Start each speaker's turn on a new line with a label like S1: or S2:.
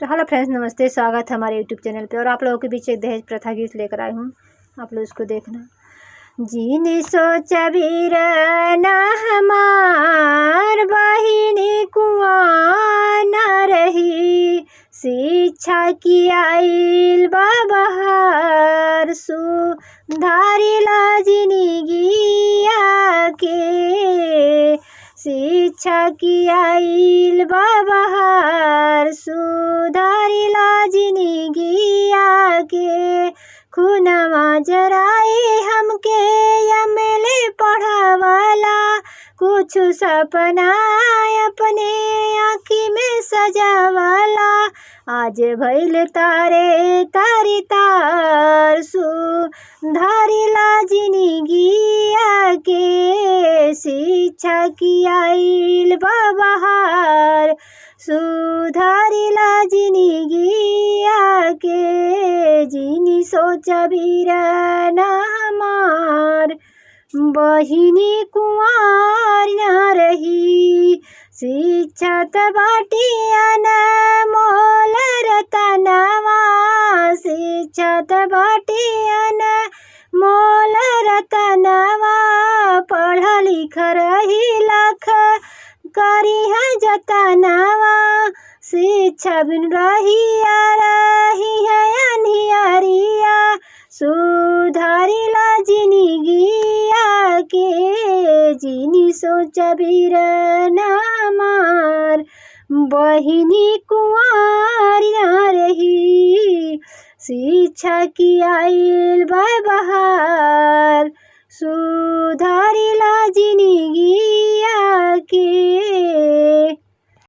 S1: तो hello friends, नमस्ते। स्वागत है हमारे यूट्यूब चैनल पे। और आप लोगों के बीच एक दहेज प्रथा गीत लेकर आई हूँ, आप लोग उसको देखना। जीनी सोचा वीर ना हमार बहिनी कुआं ना रही, शिक्षा की आइल बाबहार सुधारी लाजिनी गिया के, शिक्षा की आइल बाबहार सुधारी लाजिनी गिया के, खुनवा जराए हमके यमले पढ़ावाला, कुछ सपना अपने आँखी में सजावाला, आज भइल तारे तारी तार सुधारी लाजिनी गिया के, शिक्षा की आइल बाबहार सुधारी लाजिनी गिया के, जीनी सोचा वीर ना हमार बहिनी कुंवार ना रही, शिक्षा त बाटी अनमोल रतनवा, शिक्षा त बाटी अनमोल रतनवा, पढ़ लिख रही लाख करी है जतनवा, शिक्षा बिन रही है अनहियरिया, सुधारी लाजिनी गिया के, जीनी सोचा वीर ना हमार बहिनी कुंवारी ना रही, शिक्षा की आइल बाबहार सुधारी लाजिनी गिया के।